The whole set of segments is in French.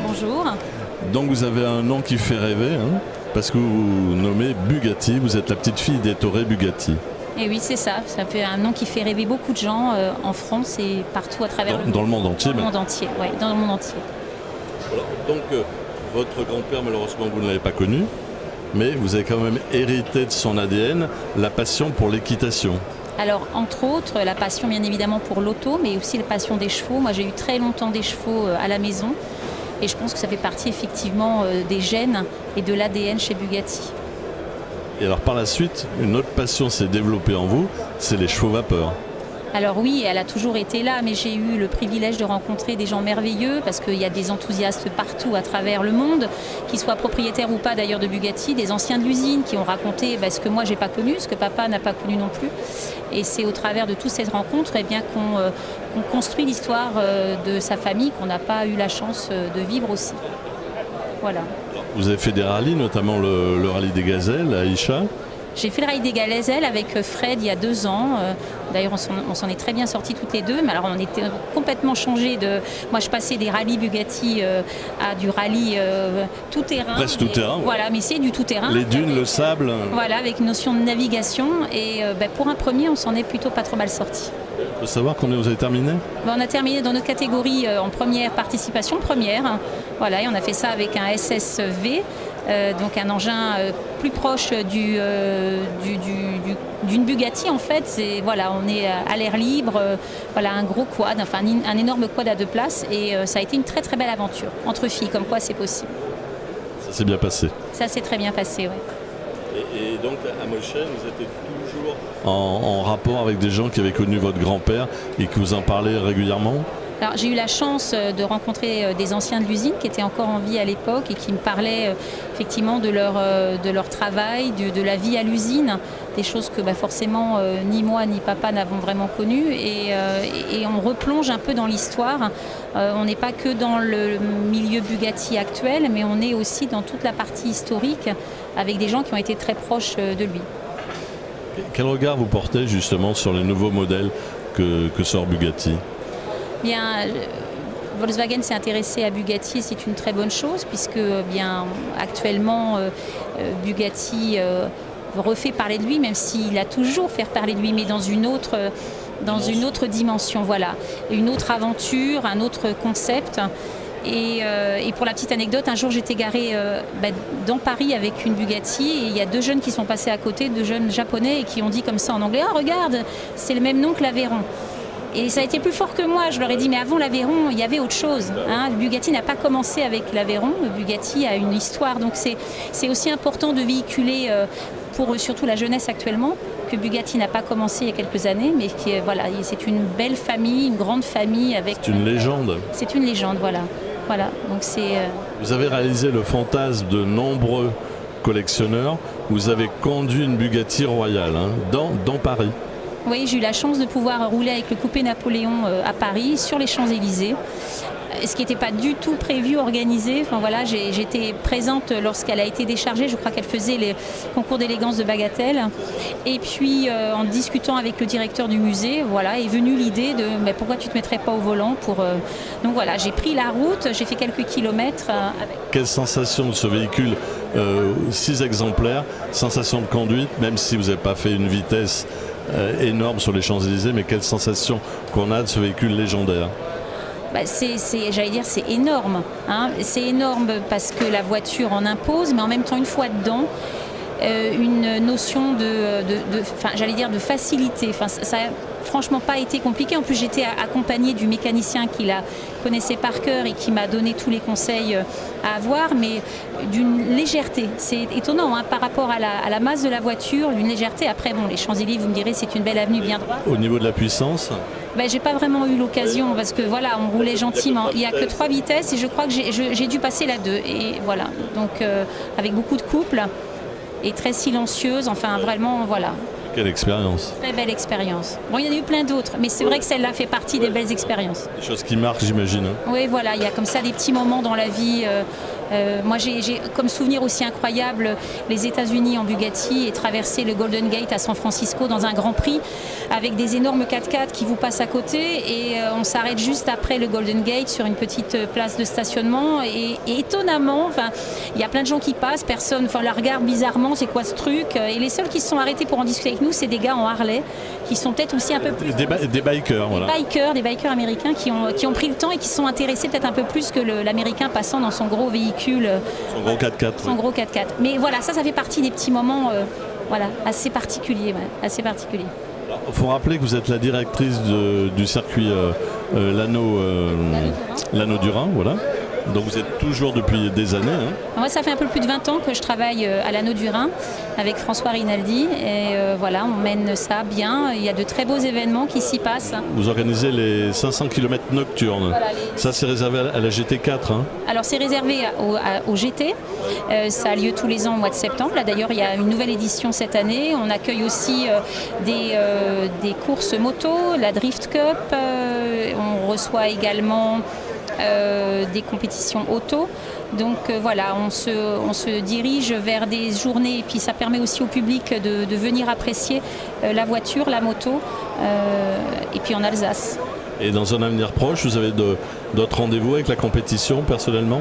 Bonjour. Donc vous avez un nom qui fait rêver, hein, parce que vous vous nommez Bugatti, vous êtes la petite fille d'Ettore Bugatti. Et oui, c'est ça. Ça fait un nom qui fait rêver beaucoup de gens en France et partout à travers Dans le monde entier. Dans le monde entier, ouais, dans le monde entier. Voilà. Donc votre grand-père, malheureusement, vous ne l'avez pas connu, mais vous avez quand même hérité de son ADN la passion pour l'équitation. Alors, entre autres, la passion, bien évidemment, pour l'auto, mais aussi la passion des chevaux. Moi, j'ai eu très longtemps des chevaux à la maison. Et je pense que ça fait partie, effectivement, des gènes et de l'ADN chez Bugatti. Et alors, par la suite, une autre passion s'est développée en vous, c'est les chevaux vapeur. Alors oui, elle a toujours été là, mais j'ai eu le privilège de rencontrer des gens merveilleux parce qu'il y a des enthousiastes partout à travers le monde, qu'ils soient propriétaires ou pas d'ailleurs de Bugatti, des anciens de l'usine qui ont raconté ce que moi j'ai pas connu, ce que papa n'a pas connu non plus. Et c'est au travers de toutes ces rencontres qu'on construit l'histoire de sa famille qu'on n'a pas eu la chance de vivre aussi. Voilà. Vous avez fait des rallyes, notamment le rallye des gazelles à Aïcha. J'ai fait le rallye des gazelles avec Fred il y a 2 ans. D'ailleurs, on s'en est très bien sortis toutes les deux. Mais alors, on était complètement changés. Moi, je passais des rallyes Bugatti à du rallye tout-terrain. Presque tout-terrain. Voilà, mais c'est du tout-terrain. Les dunes, le sable. Voilà, avec une notion de navigation. Et pour un premier, on s'en est plutôt pas trop mal sortis. On peut savoir combien vous avez terminé ? On a terminé dans notre catégorie en première participation, première. Voilà, et on a fait ça avec un SSV. Donc un engin plus proche d'une Bugatti en fait. On est à l'air libre, un gros quad, enfin un énorme quad à 2 places et ça a été une très très belle aventure entre filles, comme quoi c'est possible. Ça s'est bien passé. Ça s'est très bien passé, oui. Et donc à Moschel, vous étiez toujours en rapport avec des gens qui avaient connu votre grand-père et qui vous en parlaient régulièrement ? Alors, j'ai eu la chance de rencontrer des anciens de l'usine qui étaient encore en vie à l'époque et qui me parlaient effectivement de leur travail, de la vie à l'usine, des choses que forcément ni moi ni papa n'avons vraiment connues et on replonge un peu dans l'histoire. On n'est pas que dans le milieu Bugatti actuel, mais on est aussi dans toute la partie historique avec des gens qui ont été très proches de lui. Quel regard vous portez justement sur les nouveaux modèles que sort Bugatti ? Bien, Volkswagen s'est intéressé à Bugatti et c'est une très bonne chose puisque actuellement Bugatti refait parler de lui, même s'il a toujours fait parler de lui, mais dans une autre dimension, voilà, une autre aventure, un autre concept. Et pour la petite anecdote, un jour j'étais garée dans Paris avec une Bugatti et il y a 2 jeunes qui sont passés à côté, 2 jeunes japonais et qui ont dit comme ça en anglais « Ah regarde, c'est le même nom que l'Aveyron ». Et ça a été plus fort que moi. Je leur ai dit, mais avant l'Aveyron, il y avait autre chose. Bugatti n'a pas commencé avec l'Aveyron. Bugatti a une histoire. Donc c'est aussi important de véhiculer pour surtout la jeunesse actuellement que Bugatti n'a pas commencé il y a quelques années, mais c'est une belle famille, une grande famille. C'est une légende. C'est une légende, voilà. Donc Vous avez réalisé le fantasme de nombreux collectionneurs. Vous avez conduit une Bugatti royale dans Paris. Oui, j'ai eu la chance de pouvoir rouler avec le coupé Napoléon à Paris, sur les Champs-Élysées, ce qui n'était pas du tout prévu, organisé. J'étais présente lorsqu'elle a été déchargée. Je crois qu'elle faisait les concours d'élégance de Bagatelle. Et puis, en discutant avec le directeur du musée, est venue l'idée de pourquoi tu ne te mettrais pas au volant pour... Donc voilà, j'ai pris la route, j'ai fait quelques kilomètres. Quelle sensation de ce véhicule 6 exemplaires, sensation de conduite, même si vous n'avez pas fait une vitesse énorme sur les Champs-Élysées, mais quelle sensation qu'on a de ce véhicule légendaire ? C'est énorme. C'est énorme parce que la voiture en impose, mais en même temps, une fois dedans, une notion de facilité. Ça n'a franchement pas été compliqué. En plus, j'étais accompagnée du mécanicien qui la connaissait par cœur et qui m'a donné tous les conseils à avoir, mais d'une légèreté. C'est étonnant par rapport à la masse de la voiture, une légèreté. Après, les Champs-Élysées, vous me direz, c'est une belle avenue bien droite. Au niveau de la puissance ? J'ai pas vraiment eu l'occasion parce que on roulait gentiment. Il n'y a que 3 vitesses et je crois que j'ai dû passer la 2. Et voilà, donc avec beaucoup de couple et très silencieuse, vraiment. Quelle expérience. Très belle expérience. Bon, il y en a eu plein d'autres, mais c'est vrai que celle-là fait partie des belles expériences. Des choses qui marquent, j'imagine. Oui, il y a comme ça des petits moments dans la vie Moi, j'ai comme souvenir aussi incroyable les États-Unis en Bugatti et traverser le Golden Gate à San Francisco dans un Grand Prix avec des énormes 4x4 qui vous passent à côté et on s'arrête juste après le Golden Gate sur une petite place de stationnement et étonnamment, il y a plein de gens qui passent, personne la regarde bizarrement, c'est quoi ce truc? Et les seuls qui se sont arrêtés pour en discuter avec nous, c'est des gars en Harley qui sont peut-être aussi un peu plus... Des bikers, voilà. Des bikers américains qui ont pris le temps et qui sont intéressés peut-être un peu plus que l'Américain passant dans son gros véhicule. Son gros 4x4. Son gros 4x4. Mais voilà, ça fait partie des petits moments assez particuliers. Assez particuliers. Il faut rappeler que vous êtes la directrice du circuit Lanneau du Rhin, voilà. Donc vous êtes toujours depuis des années. Moi, ça fait un peu plus de 20 ans que je travaille à l'Anneau du Rhin avec François Rinaldi. Et voilà, on mène ça bien. Il y a de très beaux événements qui s'y passent. Vous organisez les 500 km nocturnes. Voilà, ça, c'est réservé à la GT4. Alors, c'est réservé au GT. Ça a lieu tous les ans au mois de septembre. Là, d'ailleurs, il y a une nouvelle édition cette année. On accueille aussi des courses moto, la Drift Cup. On reçoit également... des compétitions auto. Donc voilà, on se dirige vers des journées et puis ça permet aussi au public de venir apprécier la voiture, la moto et puis en Alsace. Et dans un avenir proche, vous avez d'autres rendez-vous avec la compétition personnellement ?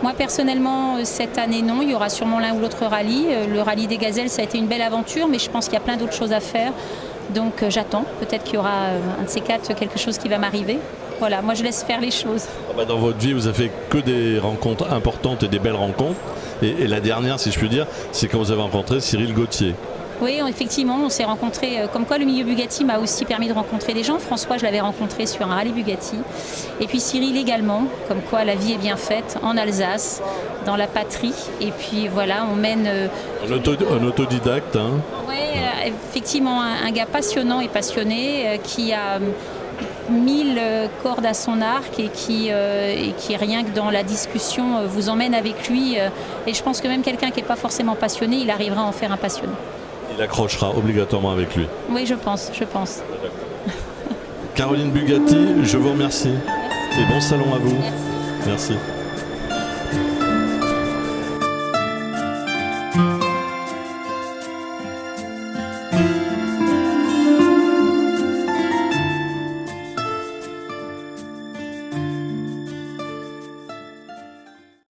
Moi personnellement, cette année non, il y aura sûrement l'un ou l'autre rallye. Le rallye des Gazelles, ça a été une belle aventure, mais je pense qu'il y a plein d'autres choses à faire. Donc j'attends, peut-être qu'il y aura un de ces quatre, quelque chose qui va m'arriver. Voilà, moi je laisse faire les choses. Dans votre vie, vous avez fait que des rencontres importantes et des belles rencontres. Et la dernière, si je puis dire, c'est quand vous avez rencontré Cyril Gauthier. Oui, effectivement, on s'est rencontrés. Comme quoi, le milieu Bugatti m'a aussi permis de rencontrer des gens. François, je l'avais rencontré sur un rallye Bugatti. Et puis Cyril également. Comme quoi, la vie est bien faite en Alsace, dans la patrie. Et puis voilà, on mène... Un autodidacte. Oui, effectivement, un gars passionnant et passionné qui a... 1000 cordes à son arc et qui rien que dans la discussion vous emmène avec lui et je pense que même quelqu'un qui n'est pas forcément passionné, il arrivera à en faire un passionné. Il accrochera obligatoirement avec lui. Oui, je pense. Caroline Bugatti, je vous remercie. Merci. Et bon salon à vous. Merci. Merci.